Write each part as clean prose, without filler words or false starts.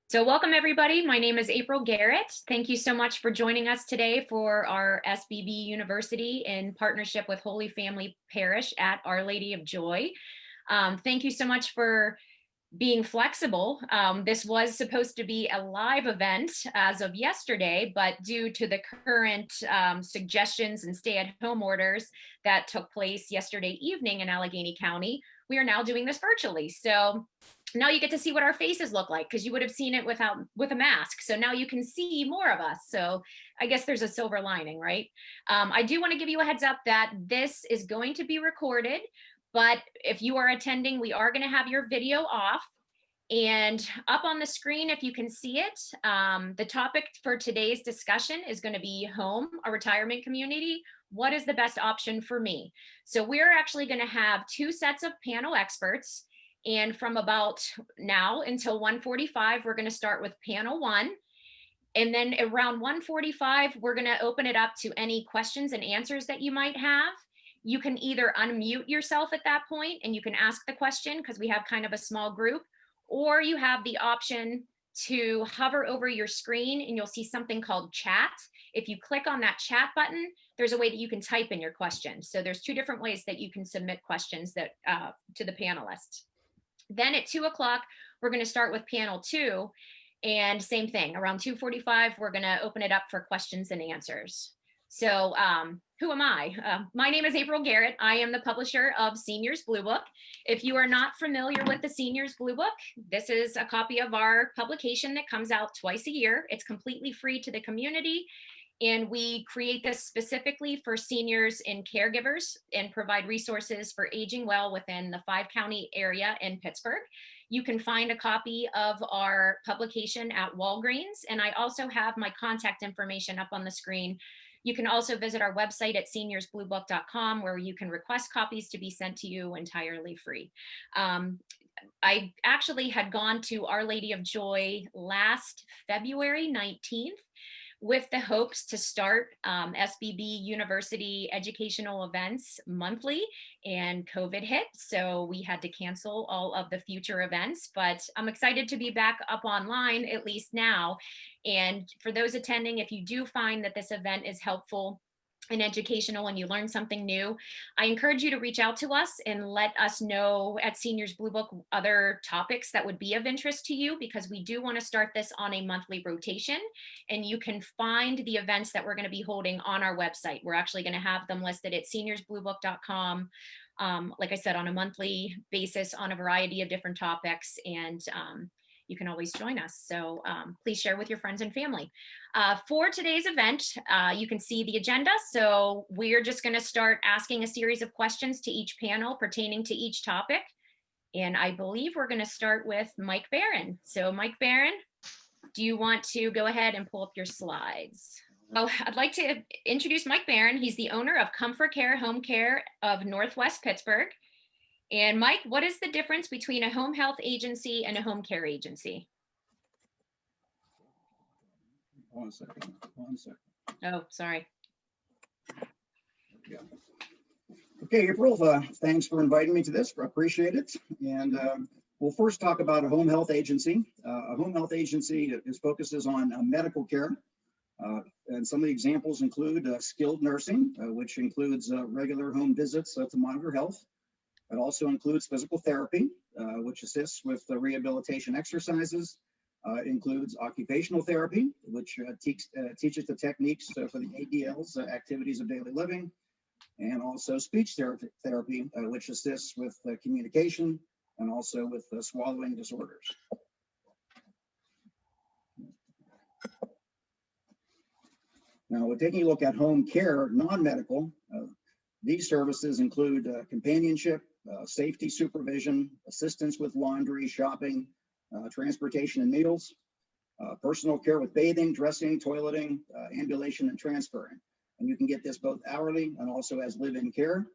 So welcome everybody. My name is April Garrett. Thank you so much for joining us today for our SBB University in partnership with Holy Family Parish at Our Lady of Joy. Thank you so much for being flexible. This was supposed to be a live event as of yesterday, but due to the current suggestions and stay-at-home orders that took place yesterday evening in Allegheny County, we are now doing this virtually. So now you get to see what our faces look like, because you would have seen it with a mask. So now you can see more of us. So I guess there's a silver lining, right? I do want to give you a heads up that this is going to be recorded, but if you are attending, we are going to have your video off. And up on the screen, if you can see it, the topic for today's discussion is going to be home, a retirement community. What is the best option for me? So we're actually going to have two sets of panel experts. And from about now until 1:45, we're going to start with panel one. And then around 1:45, we're going to open it up to any questions and answers that you might have. You can either unmute yourself at that point and you can ask the question, because we have kind of a small group, or you have the option to hover over your screen and you'll see something called chat. If you click on that chat button, there's a way that you can type in your question. So there's two different ways that you can submit questions that to the panelists. Then at 2 o'clock, we're going to start with panel two. And same thing, around 2:45, we're going to open it up for questions and answers. So who am I? My name is April Garrett. I am the publisher of Seniors Blue Book. If you are not familiar with the Seniors Blue Book, this is a copy of our publication that comes out twice a year. It's completely free to the community. And we create this specifically for seniors and caregivers and provide resources for aging well within the 5-county area in Pittsburgh. You can find a copy of our publication at Walgreens. And I also have my contact information up on the screen. You can also visit our website at seniorsbluebook.com, where you can request copies to be sent to you entirely free. I actually had gone to Our Lady of Joy last February 19th with the hopes to start SBB University educational events monthly, and COVID hit. So we had to cancel all of the future events, but I'm excited to be back up online, at least now. And for those attending, if you do find that this event is helpful and educational and you learn something new, I encourage you to reach out to us and let us know at Seniors Blue Book other topics that would be of interest to you, because we do want to start this on a monthly rotation. And you can find the events that we're going to be holding on our website. We're actually going to have them listed at seniorsbluebook.com. Like I said, on a monthly basis on a variety of different topics. And you can always join us. So please share with your friends and family. For today's event, you can see the agenda. So we're just going to start asking a series of questions to each panel pertaining to each topic. And I believe we're going to start with Mike Barron. So Mike Barron, do you want to go ahead and pull up your slides? Well, I'd like to introduce Mike Barron. He's the owner of Comfort Care Home Care of Northwest Pittsburgh. And Mike, what is the difference between a home health agency and a home care agency? One second. Oh, sorry. Yeah. Okay, April, thanks for inviting me to this. I appreciate it. And we'll first talk about a home health agency. A home health agency focuses on medical care. And some of the examples include skilled nursing, which includes regular home visits to monitor health. It also includes physical therapy, which assists with the rehabilitation exercises. It includes occupational therapy, which teaches the techniques for the ADLs, activities of daily living, and also speech therapy, which assists with communication and also with swallowing disorders. Now, we're taking a look at home care, non-medical. These services include companionship, safety supervision, assistance with laundry, shopping, transportation and meals, personal care with bathing, dressing, toileting, ambulation, and transferring. And you can get this both hourly and also as live-in care.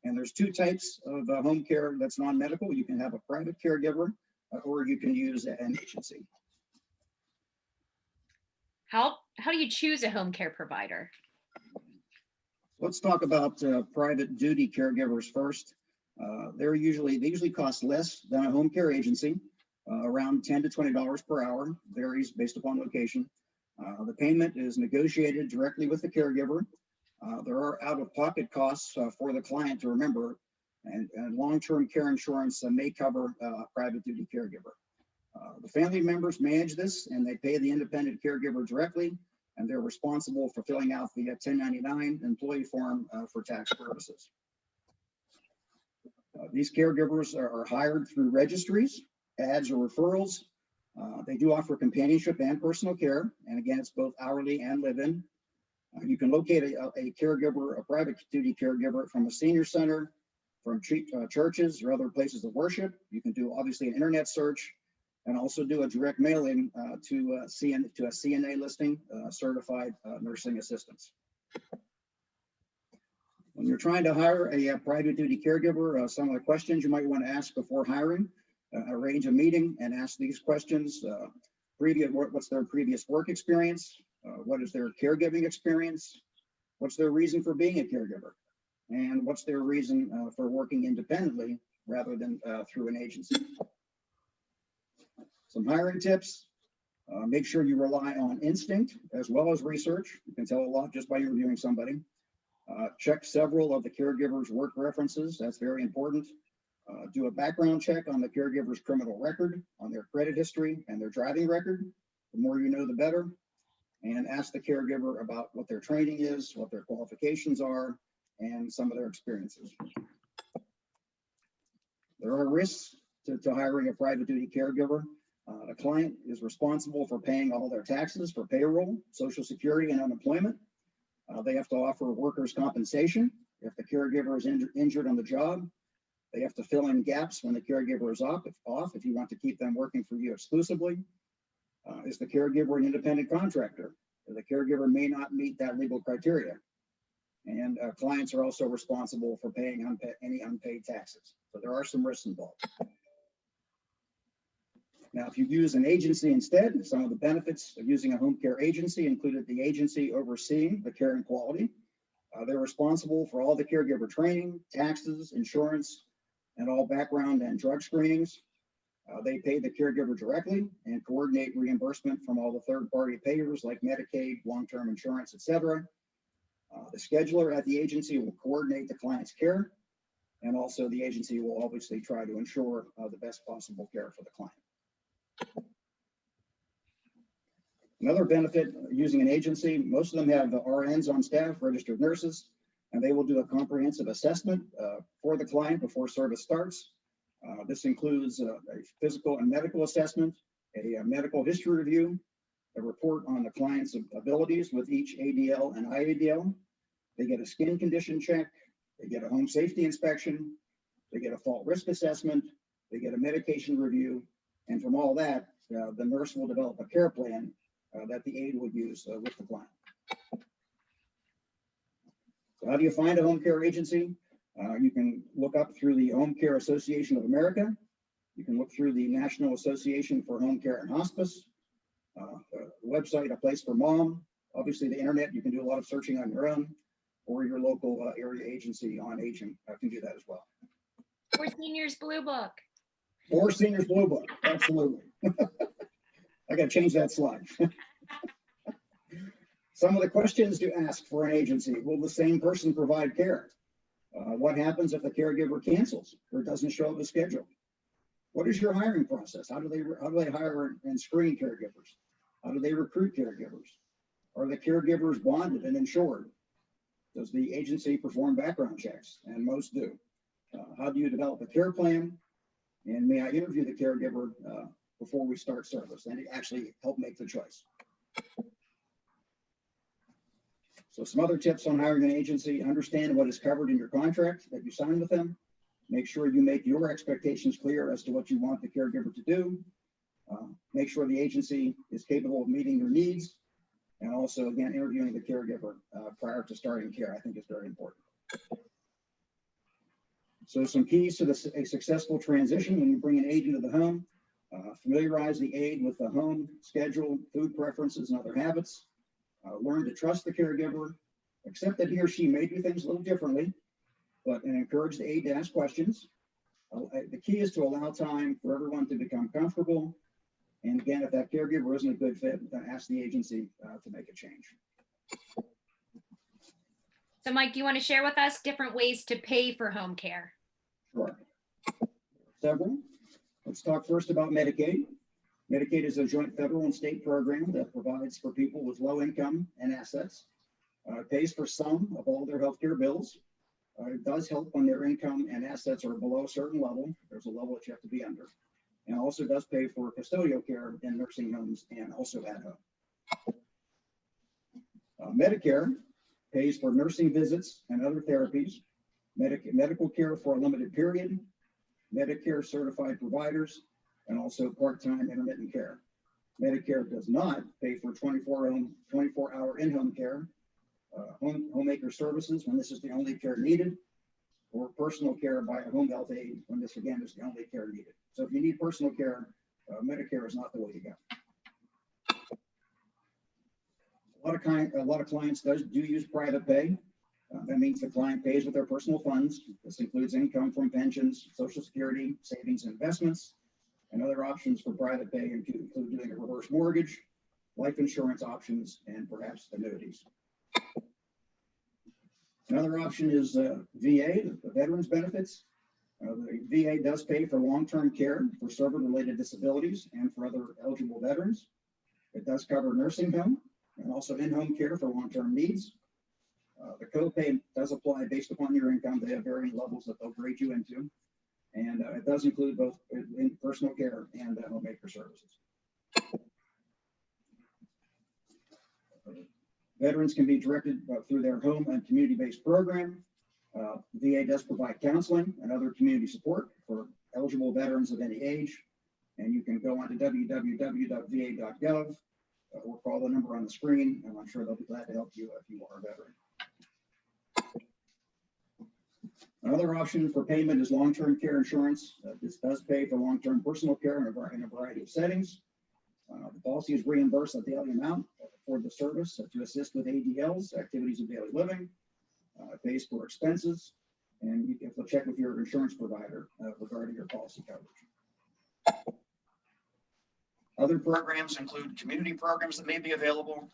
And there's two types of home care that's non-medical. You can have a private caregiver or you can use an agency. How do you choose a home care provider? Let's talk about private duty caregivers first. They usually cost less than a home care agency. around $10 to $20 per hour, varies based upon location. The payment is negotiated directly with the caregiver. There are out-of-pocket costs for the client to remember, and long-term care insurance may cover private duty caregiver. The family members manage this, and they pay the independent caregiver directly, and they're responsible for filling out the 1099 employee form for tax purposes. These caregivers are hired through registries, ads, or referrals. They do offer companionship and personal care, and again, it's both hourly and live-in. You can locate a caregiver, a private duty caregiver, from a senior center, from churches or other places of worship. You can do obviously an internet search, and also do a direct mailing to a CNA listing, certified nursing assistants. When you're trying to hire a private duty caregiver, some of the questions you might want to ask before hiring: arrange a meeting and ask these questions. What's their previous work experience? What is their caregiving experience? What's their reason for being a caregiver? And what's their reason for working independently rather than through an agency? Some hiring tips: make sure you rely on instinct as well as research. You can tell a lot just by interviewing somebody. Check several of the caregiver's work references. That's very important. Do a background check on the caregiver's criminal record, on their credit history, and their driving record. The more you know, the better. And ask the caregiver about what their training is, what their qualifications are, and some of their experiences. There are risks to hiring a private duty caregiver. The client is responsible for paying all their taxes for payroll, Social Security, and unemployment. They have to offer workers' compensation if the caregiver is injured on the job. They have to fill in gaps when the caregiver is off if you want to keep them working for you exclusively. Is the caregiver an independent contractor? The caregiver may not meet that legal criteria. And clients are also responsible for paying any unpaid taxes. So there are some risks involved. Now, if you use an agency instead, some of the benefits of using a home care agency included the agency overseeing the care and quality. They're responsible for all the caregiver training, taxes, insurance, and all background and drug screenings. They pay the caregiver directly and coordinate reimbursement from all the third-party payers like Medicaid, long-term insurance, etc. The scheduler at the agency will coordinate the client's care, and also the agency will obviously try to ensure the best possible care for the client. Another benefit using an agency: most of them have RNs on staff, registered nurses, and they will do a comprehensive assessment for the client before service starts. This includes a physical and medical assessment, a medical history review, a report on the client's abilities with each ADL and IADL. They get a skin condition check, they get a home safety inspection, they get a fault risk assessment, they get a medication review, and from all that, the nurse will develop a care plan that the aide will use with the client. So how do you find a home care agency? You can look up through the Home Care Association of America. You can look through the National Association for Home Care and Hospice, the website, A Place for Mom. Obviously, the internet, you can do a lot of searching on your own, or your local area agency on aging can do that as well. Or Seniors Blue Book. Or Seniors Blue Book, absolutely. I got to change that slide. Some of the questions to ask for an agency: will the same person provide care? What happens if the caregiver cancels or doesn't show up the schedule? What is your hiring process? How do they hire and screen caregivers? How do they recruit caregivers? Are the caregivers bonded and insured? Does the agency perform background checks? And most do. How do you develop a care plan? And may I interview the caregiver before we start service and actually help make the choice? So some other tips on hiring an agency: understand what is covered in your contract that you sign with them. Make sure you make your expectations clear as to what you want the caregiver to do. Make sure the agency is capable of meeting your needs. And also, again, interviewing the caregiver prior to starting care, I think, is very important. So some keys to a successful transition when you bring an aide into the home: familiarize the aide with the home schedule, food preferences, and other habits. Learn to trust the caregiver, accept that he or she may do things a little differently, and encourage the aide to ask questions. The key is to allow time for everyone to become comfortable. And again, if that caregiver isn't a good fit, then ask the agency to make a change. So Mike, do you want to share with us different ways to pay for home care? Sure. Several. Let's talk first about Medicaid. Medicaid is a joint federal and state program that provides for people with low income and assets. It pays for some of all their healthcare bills. It does help when their income and assets are below a certain level. There's a level that you have to be under. And also does pay for custodial care in nursing homes and also at home. Medicare pays for nursing visits and other therapies, medical care for a limited period, Medicare certified providers, and also part-time intermittent care. Medicare does not pay for 24-hour in-home care, homemaker services when this is the only care needed, or personal care by a home health aide when this again is the only care needed. So if you need personal care, Medicare is not the way to go. A lot of clients do use private pay. That means the client pays with their personal funds. This includes income from pensions, Social Security, savings, and investments, and other options for private pay include doing a reverse mortgage, life insurance options, and perhaps annuities. Another option is VA, the veterans benefits. The VA does pay for long-term care for service-related disabilities and for other eligible veterans. It does cover nursing home and also in-home care for long-term needs. The copay does apply based upon your income. They have varying levels that they'll grade you into. And it does include both in personal care and homemaker services. Veterans can be directed through their home and community-based program. VA does provide counseling and other community support for eligible veterans of any age. And you can go on to www.va.gov or call the number on the screen, and I'm sure they'll be glad to help you if you are a veteran. Another option for payment is long-term care insurance. This does pay for long-term personal care in a variety of settings. The policy is reimbursed a daily amount for the service to assist with ADLs, activities of daily living. It pays for expenses, and you have to check with your insurance provider regarding your policy coverage. Other programs include community programs that may be available.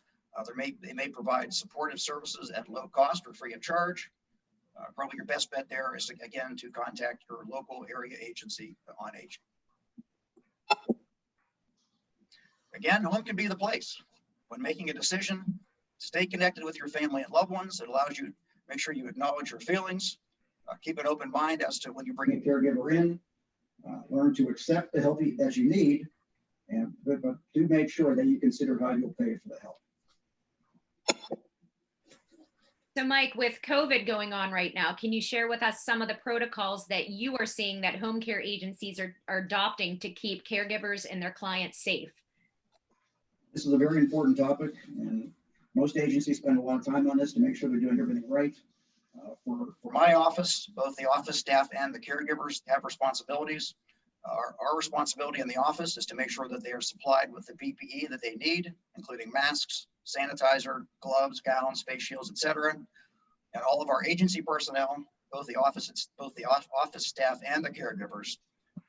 They may provide supportive services at low cost or free of charge. Probably your best bet there is, again, to contact your local area agency on aging. Again, home can be the place. When making a decision, stay connected with your family and loved ones. It allows you to make sure you acknowledge your feelings, keep an open mind as to when you bring a caregiver in, learn to accept the help that you need, but do make sure that you consider how you'll pay for the help. So Mike, with COVID going on right now, can you share with us some of the protocols that you are seeing that home care agencies are adopting to keep caregivers and their clients safe? This is a very important topic, and most agencies spend a lot of time on this to make sure they're doing everything right. For my office, both the office staff and the caregivers have responsibilities. Our responsibility in the office is to make sure that they are supplied with the PPE that they need, including masks, sanitizer, gloves, gowns, face shields, etc. And all of our agency personnel, both the office staff and the caregivers,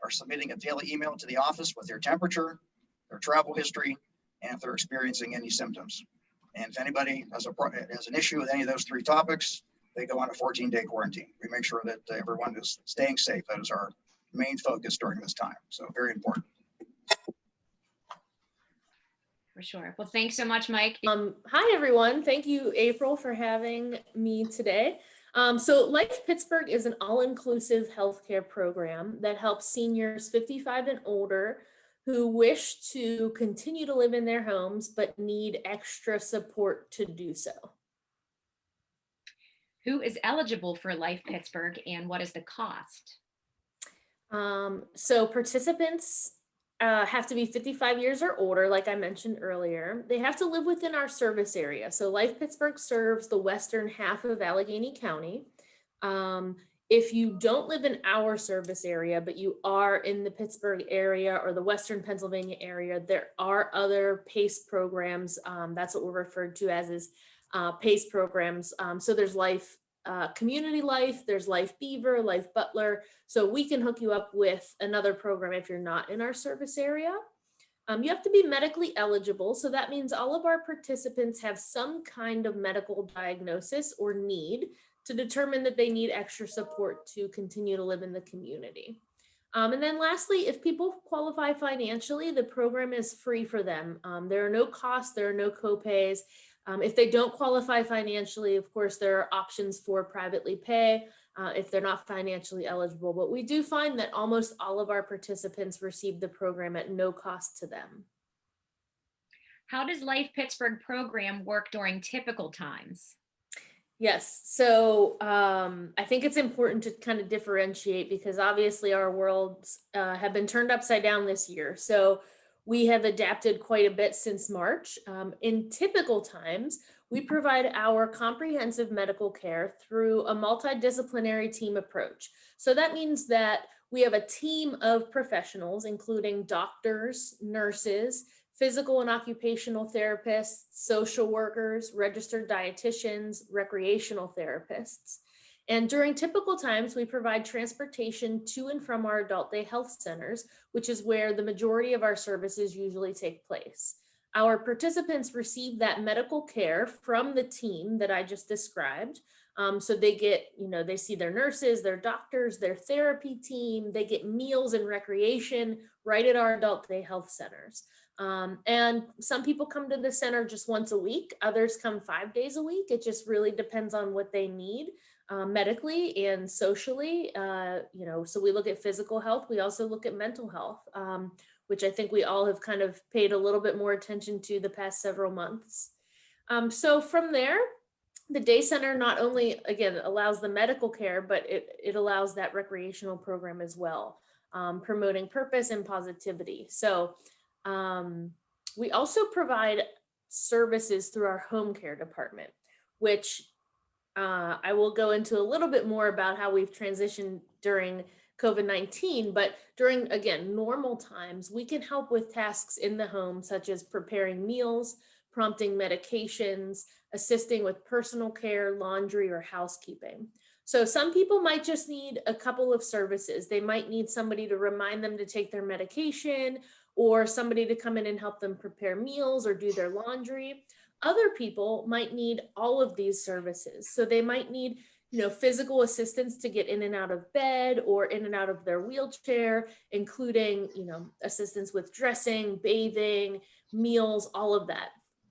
are submitting a daily email to the office with their temperature, their travel history, and if they're experiencing any symptoms. And if anybody has an issue with any of those three topics, they go on a 14-day quarantine. We make sure that everyone is staying safe. That is our main focus during this time. So very important. For sure. Well, thanks so much, Mike. Hi, everyone. Thank you, April, for having me today. So Life Pittsburgh is an all-inclusive healthcare program that helps seniors 55 and older who wish to continue to live in their homes but need extra support to do so. Who is eligible for Life Pittsburgh and what is the cost? So participants have to be 55 years or older, like I mentioned earlier. They have to live within our service area. So Life Pittsburgh serves the western half of Allegheny County. If you don't live in our service area, but you are in the Pittsburgh area or the Western Pennsylvania area, there are other PACE programs. That's what we're referred to as is PACE programs. So there's Life Community Life, there's Life Beaver, Life Butler. So we can hook you up with another program if you're not in our service area. You have to be medically eligible. So that means all of our participants have some kind of medical diagnosis or need to determine that they need extra support to continue to live in the community. And then lastly, if people qualify financially, the program is free for them. There are no costs, there are no copays. If they don't qualify financially, of course, there are options for privately pay if they're not financially eligible. But we do find that almost all of our participants receive the program at no cost to them. How does Life Pittsburgh program work during typical times? Yes, so I think it's important to kind of differentiate because obviously our worlds have been turned upside down this year. So we have adapted quite a bit since March. In typical times, we provide our comprehensive medical care through a multidisciplinary team approach. So that means that we have a team of professionals, including doctors, nurses, physical and occupational therapists, social workers, registered dietitians, recreational therapists. And during typical times, we provide transportation to and from our adult day health centers, which is where the majority of our services usually take place. Our participants receive that medical care from the team that I just described. So they get, they see their nurses, their doctors, their therapy team, they get meals and recreation right at our adult day health centers. And some people come to the center just once a week, others come 5 days a week. It just really depends on what they need medically and socially. So we look at physical health. We also look at mental health, which I think we all have kind of paid a little bit more attention to the past several months. So from there, the day center not only, again, allows the medical care, but it allows that recreational program as well, promoting purpose and positivity. So we also provide services through our home care department, which I will go into a little bit more about how we've transitioned during COVID-19, but during, again, normal times, we can help with tasks in the home, such as preparing meals, prompting medications, assisting with personal care, laundry, or housekeeping. So some people might just need a couple of services. They might need somebody to remind them to take their medication, or somebody to come in and help them prepare meals or do their laundry. Other people might need all of these services. So they might need, physical assistance to get in and out of bed or in and out of their wheelchair, including, assistance with dressing, bathing, meals, all of that.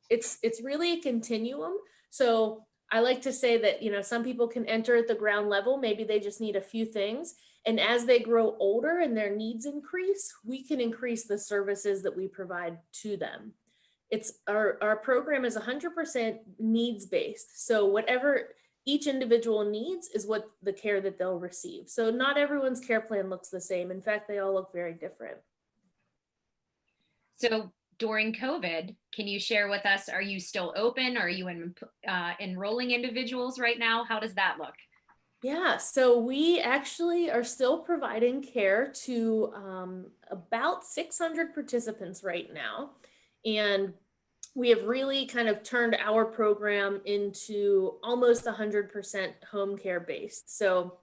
It's really a continuum. So I like to say that, some people can enter at the ground level. Maybe they just need a few things. And as they grow older and their needs increase, we can increase the services that we provide to them. It's our program is 100% needs-based. So whatever each individual needs is what the care that they'll receive. So not everyone's care plan looks the same. In fact, they all look very different. So during COVID, can you share with us, are you still open? Are you enrolling individuals right now? How does that look? Yeah, so we actually are still providing care to about 600 participants right now. And we have really kind of turned our program into almost 100% home care based. So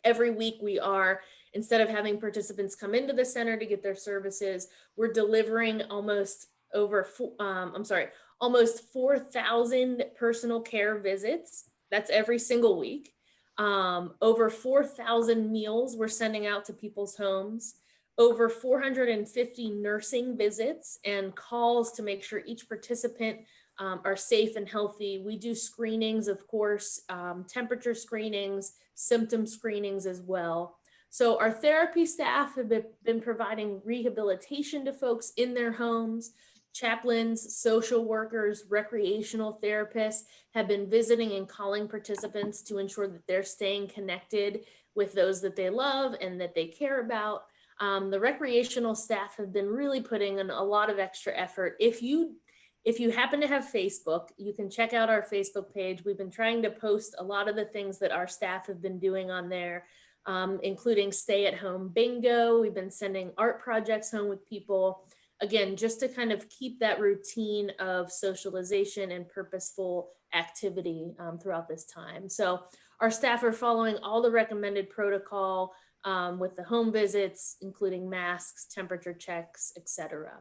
every week we are, instead of having participants come into the center to get their services, we're delivering almost 4,000 personal care visits. That's every single week. Over 4,000 meals we're sending out to people's homes, over 450 nursing visits and calls to make sure each participant are safe and healthy. We do screenings, of course, temperature screenings, symptom screenings as well. So our therapy staff have been providing rehabilitation to folks in their homes. Chaplains, social workers, recreational therapists have been visiting and calling participants to ensure that they're staying connected with those that they love and that they care about. The recreational staff have been really putting in a lot of extra effort. If you happen to have Facebook, you can check out our Facebook page. We've been trying to post a lot of the things that our staff have been doing on there, including stay-at-home bingo. We've been sending art projects home with people. Again, just to kind of keep that routine of socialization and purposeful activity throughout this time. So our staff are following all the recommended protocol with the home visits, including masks, temperature checks, etc.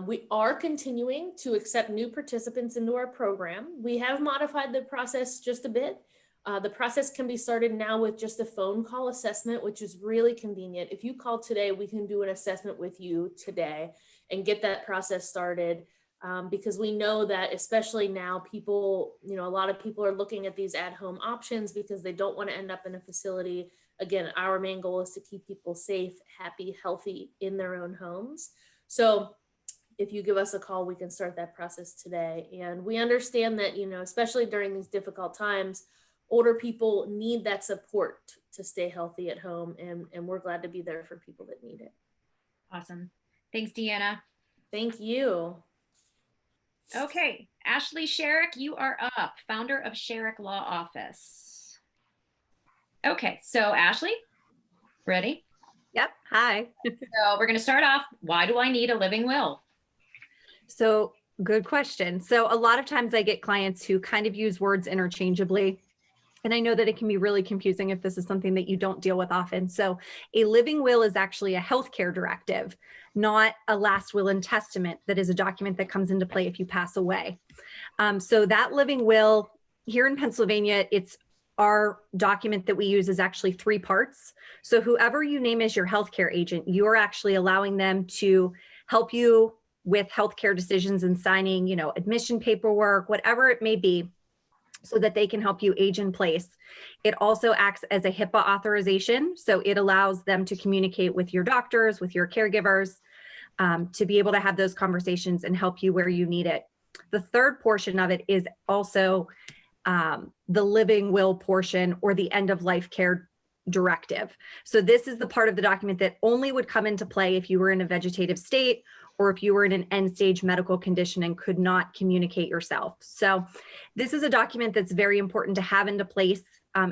We are continuing to accept new participants into our program. We have modified the process just a bit. The process can be started now with just a phone call assessment, which is really convenient. If you call today, we can do an assessment with you today and get that process started. Because we know that especially now people, a lot of people are looking at these at-home options because they don't want to end up in a facility. Again, our main goal is to keep people safe, happy, healthy in their own homes. So if you give us a call, we can start that process today. And we understand that, especially during these difficult times, older people need that support to stay healthy at home. And we're glad to be there for people that need it. Awesome. Thanks, Deanna. Thank you. Okay, Ashley Sherrick, you are up, founder of Sherrick Law Office. Okay, so Ashley, ready? Yep. Hi. So we're going to start off. Why do I need a living will? So good question. So a lot of times I get clients who kind of use words interchangeably. And I know that it can be really confusing if this is something that you don't deal with often. So a living will is actually a healthcare directive, not a last will and testament that is a document that comes into play if you pass away. So that living will here in Pennsylvania, it's our document that we use is actually 3 parts. So whoever you name as your healthcare agent, you are actually allowing them to help you with healthcare decisions and signing, admission paperwork, whatever it may be, so that they can help you age in place. It also acts as a HIPAA authorization. So it allows them to communicate with your doctors, with your caregivers, to be able to have those conversations and help you where you need it. The third portion of it is also the living will portion or the end of life care directive. So this is the part of the document that only would come into play if you were in a vegetative state or if you were in an end stage medical condition and could not communicate yourself. So this is a document that's very important to have into place.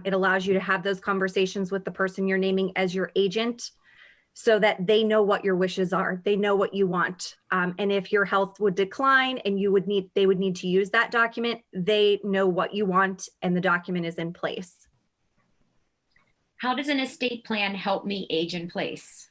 It allows you to have those conversations with the person you're naming as your agent so that they know what your wishes are. They know what you want. And if your health would decline and they would need to use that document, they know what you want and the document is in place. How does an estate plan help me age in place?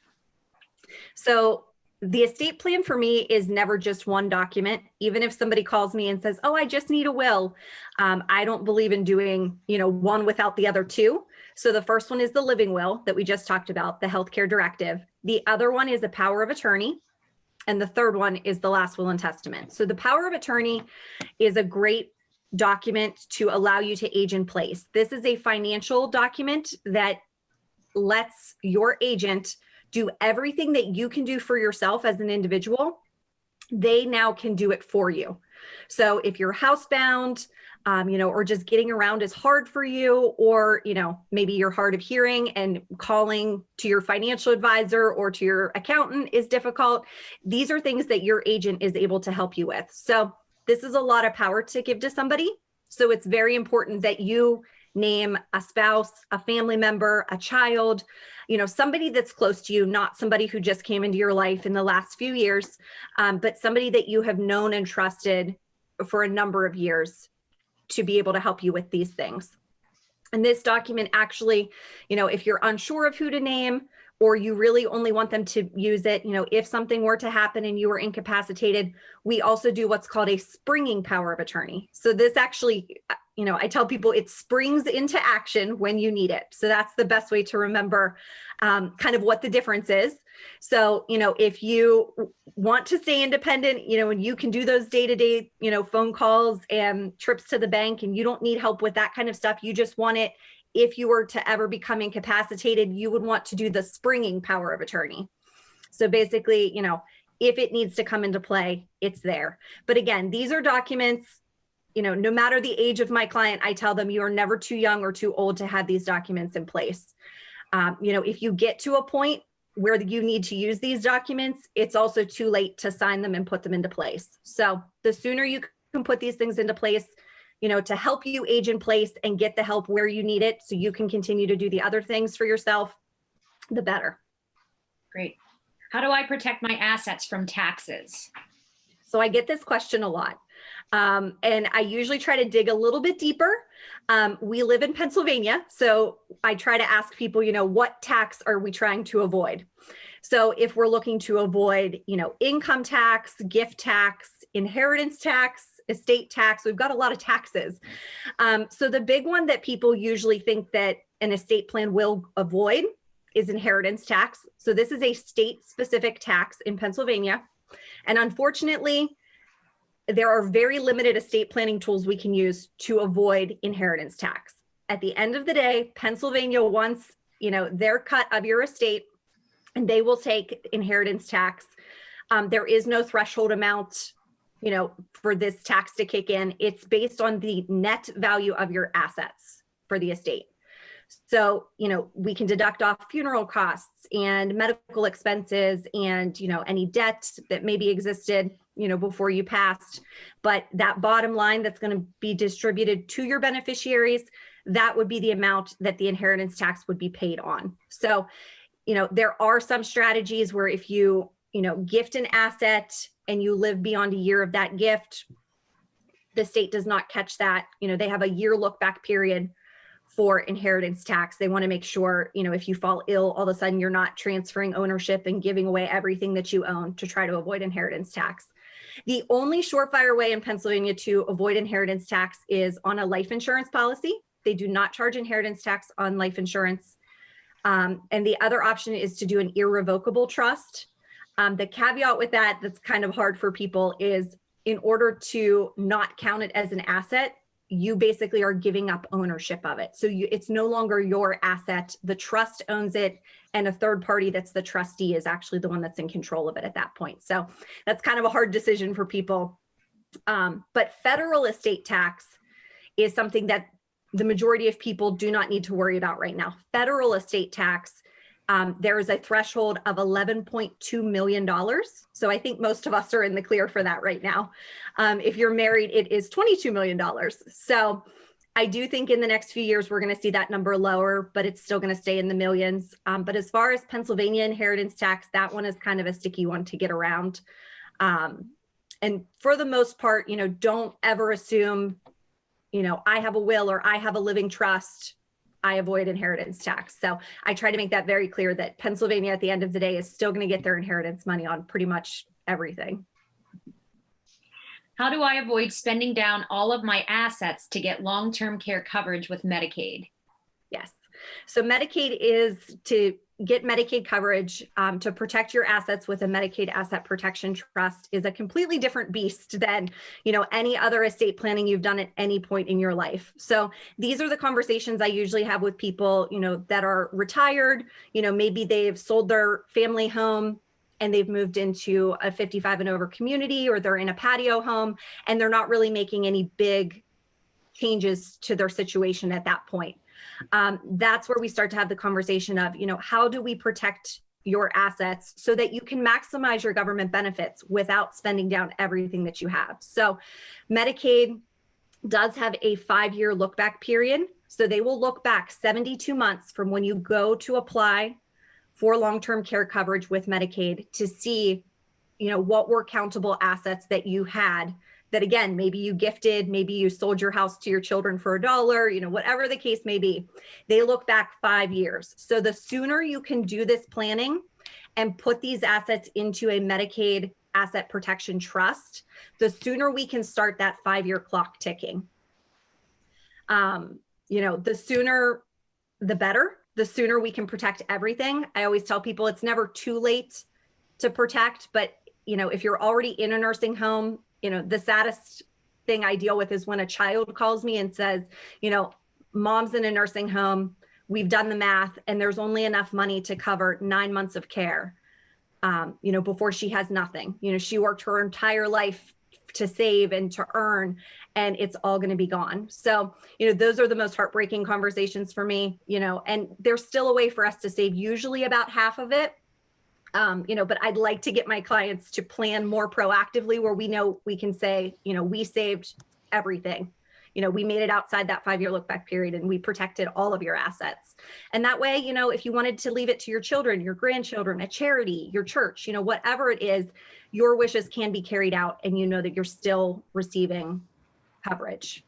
So the estate plan for me is never just one document. Even if somebody calls me and says, oh, I just need a will, I don't believe in doing, one without the other two. So the first one is the living will that we just talked about, the healthcare directive. The other one is a power of attorney. And the third one is the last will and testament. So the power of attorney is a great document to allow you to age in place. This is a financial document that lets your agent do everything that you can do for yourself as an individual. They now can do it for you. So if you're housebound, or just getting around is hard for you, or, maybe you're hard of hearing and calling to your financial advisor or to your accountant is difficult. These are things that your agent is able to help you with. So this is a lot of power to give to somebody. So it's very important that you name a spouse, a family member, a child, somebody that's close to you, not somebody who just came into your life in the last few years, but somebody that you have known and trusted for a number of years to be able to help you with these things. And this document actually, if you're unsure of who to name, or you really only want them to use it, if something were to happen and you were incapacitated, we also do what's called a springing power of attorney. So this actually, I tell people it springs into action when you need it. So that's the best way to remember kind of what the difference is. So, if you want to stay independent, and you can do those day-to-day, phone calls and trips to the bank, and you don't need help with that kind of stuff, you just want it. If you were to ever become incapacitated, you would want to do the springing power of attorney. So basically, if it needs to come into play, it's there. But again, these are documents, no matter the age of my client, I tell them you are never too young or too old to have these documents in place. If you get to a point where you need to use these documents, it's also too late to sign them and put them into place. So the sooner you can put these things into place, to help you age in place and get the help where you need it so you can continue to do the other things for yourself, the better. Great. How do I protect my assets from taxes? So I get this question a lot. And I usually try to dig a little bit deeper. We live in Pennsylvania, so I try to ask people, what tax are we trying to avoid? So if we're looking to avoid, income tax, gift tax, inheritance tax, estate tax, we've got a lot of taxes. So the big one that people usually think that an estate plan will avoid is inheritance tax. So this is a state-specific tax in Pennsylvania. And unfortunately, there are very limited estate planning tools we can use to avoid inheritance tax. At the end of the day, Pennsylvania wants, their cut of your estate, and they will take inheritance tax. There is no threshold amount, for this tax to kick in. It's based on the net value of your assets for the estate. So, we can deduct off funeral costs and medical expenses and, any debt that maybe existed, before you passed. But that bottom line that's going to be distributed to your beneficiaries, that would be the amount that the inheritance tax would be paid on. So, there are some strategies where if you, gift an asset and you live beyond a year of that gift, the state does not catch that. They have a year look back period for inheritance tax. They want to make sure, if you fall ill, all of a sudden you're not transferring ownership and giving away everything that you own to try to avoid inheritance tax. The only surefire way in Pennsylvania to avoid inheritance tax is on a life insurance policy. They do not charge inheritance tax on life insurance. And the other option is to do an irrevocable trust. The caveat with that, that's kind of hard for people, is in order to not count it as an asset, you basically are giving up ownership of it. So it's no longer your asset. The trust owns it, and a third party that's the trustee is actually the one that's in control of it at that point. So that's kind of a hard decision for people. But federal estate tax is something that the majority of people do not need to worry about right now. Federal estate tax, there is a threshold of $11.2 million. So I think most of us are in the clear for that right now. If you're married, it is $22 million. So I do think in the next few years, we're going to see that number lower, but it's still going to stay in the millions. But as far as Pennsylvania inheritance tax, that one is kind of a sticky one to get around. And for the most part, don't ever assume, I have a will or I have a living trust, I avoid inheritance tax. So I try to make that very clear that Pennsylvania at the end of the day is still going to get their inheritance money on pretty much everything. How do I avoid spending down all of my assets to get long-term care coverage with Medicaid? Yes. So Medicaid is to get Medicaid coverage to protect your assets with a Medicaid asset protection trust is a completely different beast than, any other estate planning you've done at any point in your life. So these are the conversations I usually have with people, that are retired, maybe they've sold their family home and they've moved into a 55 and over community, or they're in a patio home and they're not really making any big changes to their situation at that point. That's where we start to have the conversation of, how do we protect your assets so that you can maximize your government benefits without spending down everything that you have. So Medicaid does have a 5-year look back period. So they will look back 72 months from when you go to apply for long-term care coverage with Medicaid to see, what were countable assets that you had that, again, maybe you gifted, maybe you sold your house to your children for $1, whatever the case may be. They look back 5 years. So the sooner you can do this planning and put these assets into a Medicaid asset protection trust, the sooner we can start that 5-year clock ticking. The sooner, the better. The sooner we can protect everything. I always tell people it's never too late to protect, but if you're already in a nursing home, the saddest thing I deal with is when a child calls me and says, mom's in a nursing home, we've done the math, and there's only enough money to cover 9 months of care, before she has nothing. She worked her entire life to save and to earn, and it's all going to be gone. So, those are the most heartbreaking conversations for me, and there's still a way for us to save, usually about half of it. But I'd like to get my clients to plan more proactively where we know we can say, we saved everything. we made it outside that 5-year look back period and we protected all of your assets. And that way, if you wanted to leave it to your children, your grandchildren, a charity, your church, whatever it is, your wishes can be carried out and that you're still receiving coverage.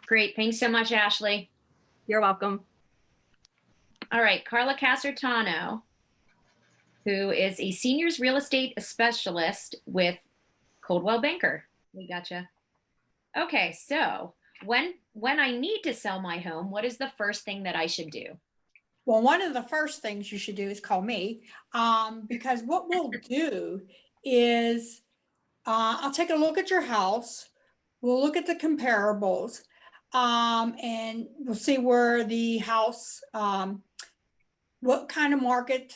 Great. Thanks so much, Ashley. You're welcome. All right, Carla Casertano, who is a seniors real estate specialist with Coldwell Banker. We gotcha. Okay, so when I need to sell my home, what is the first thing that I should do? Well, one of the first things you should do is call me, because what we'll do is I'll take a look at your house. We'll look at the comparables, and we'll see where the house, what kind of market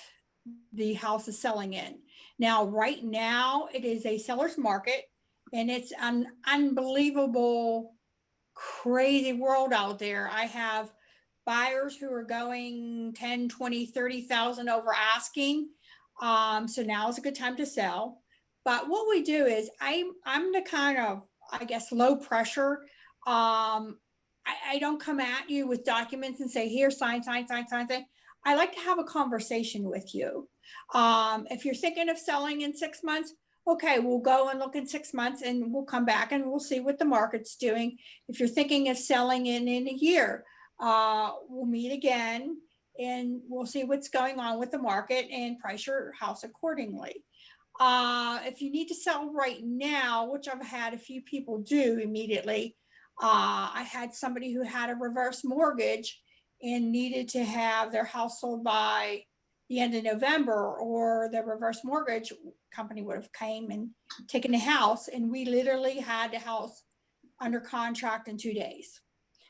the house is selling in. Now, right now, it is a seller's market, and it's an unbelievable, crazy world out there. I have buyers who are going 10, 20, 30,000 over asking. So now is a good time to sell. But what we do is I'm the kind of, I guess, low pressure. I don't come at you with documents and say, here, sign. I like to have a conversation with you. If you're thinking of selling in 6 months, okay, we'll go and look in 6 months and we'll come back and we'll see what the market's doing. If you're thinking of selling in a year, we'll meet again and we'll see what's going on with the market and price your house accordingly. If you need to sell right now, which I've had a few people do immediately, I had somebody who had a reverse mortgage and needed to have their house sold by the end of November, or the reverse mortgage company would have came and taken the house, and we literally had the house under contract in 2 days.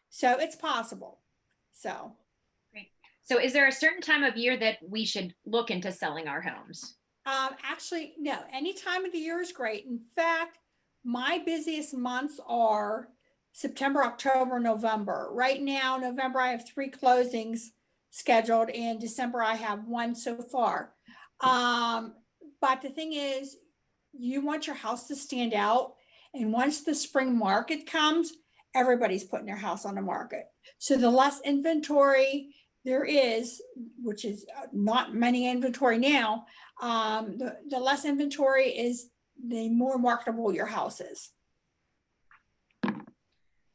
So it's possible. So. Great. So is there a certain time of year that we should look into selling our homes? Actually, no, any time of the year is great. In fact, my busiest months are September, October, November. Right now, November, I have 3 closings scheduled, and December, I have 1 so far. But the thing is, you want your house to stand out. And once the spring market comes, everybody's putting their house on the market. So the less inventory there is, which is not many inventory now, the less inventory is, the more marketable your house is.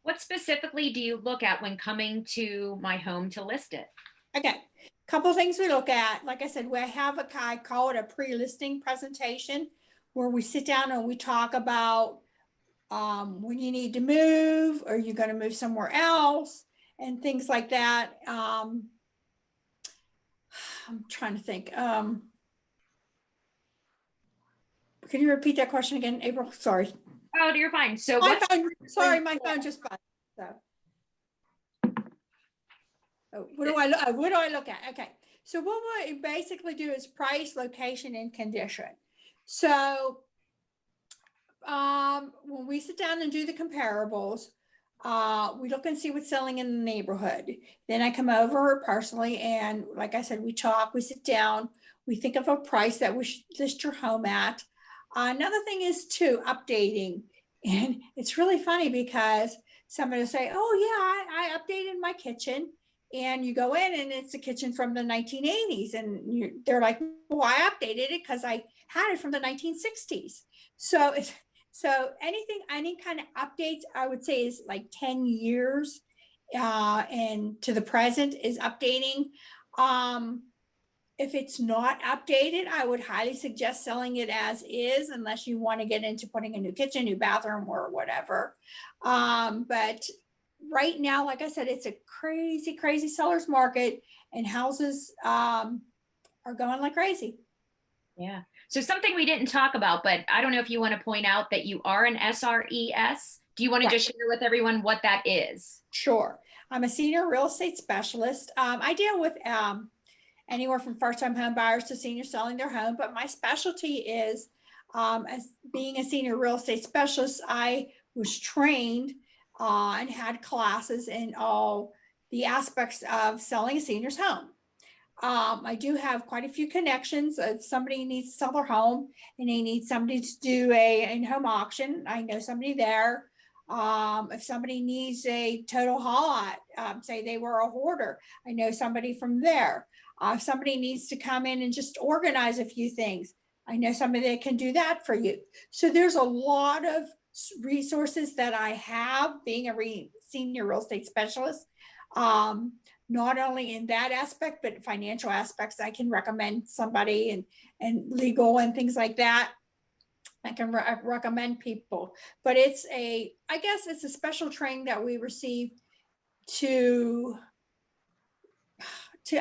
What specifically do you look at when coming to my home to list it? Okay, a couple of things we look at. Like I said, we have I call it a pre-listing presentation, where we sit down and we talk about when you need to move, or you're going to move somewhere else, and things like that. I'm trying to think. Can you repeat that question again, April? Sorry. Oh, you're fine. So my phone just buzzed. So. Oh, what do I look at? Okay. So what we basically do is price, location, and condition. So when we sit down and do the comparables, we look and see what's selling in the neighborhood. Then I come over personally, and like I said, we talk, we sit down, we think of a price that we should list your home at. Another thing is too, updating. And it's really funny because somebody will say, oh yeah, I updated my kitchen. And you go in and it's a kitchen from the 1980s. And they're like, well, I updated it because I had it from the 1960s. So any kind of updates, I would say, is like 10 years and to the present is updating. If it's not updated, I would highly suggest selling it as is, unless you want to get into putting a new kitchen, new bathroom, or whatever. But right now, like I said, it's a crazy, crazy seller's market, and houses are going like crazy. Yeah. So something we didn't talk about, but I don't know if you want to point out that you are an SRES. Do you want to just share with everyone what that is? Sure. I'm a senior real estate specialist. I deal with anywhere from first-time home buyers to seniors selling their home, but my specialty is, as being a senior real estate specialist, I was trained and had classes in all the aspects of selling a senior's home. I do have quite a few connections. If somebody needs to sell their home and they need somebody to do a in-home auction, I know somebody there. If somebody needs a total haul out, say they were a hoarder, I know somebody from there. If somebody needs to come in and just organize a few things, I know somebody that can do that for you. So there's a lot of resources that I have being a senior real estate specialist. Not only in that aspect, but financial aspects. I can recommend somebody and legal and things like that. I can recommend people, but I guess it's a special training that we receive to,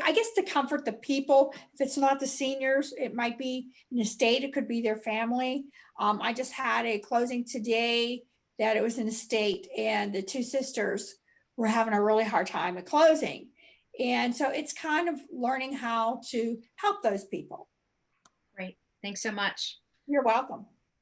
I guess, to comfort the people. If it's not the seniors, it might be an estate, it could be their family. I just had a closing today that it was an estate, and the two sisters were having a really hard time at closing. And so it's kind of learning how to help those people. Great. Thanks so much. You're welcome.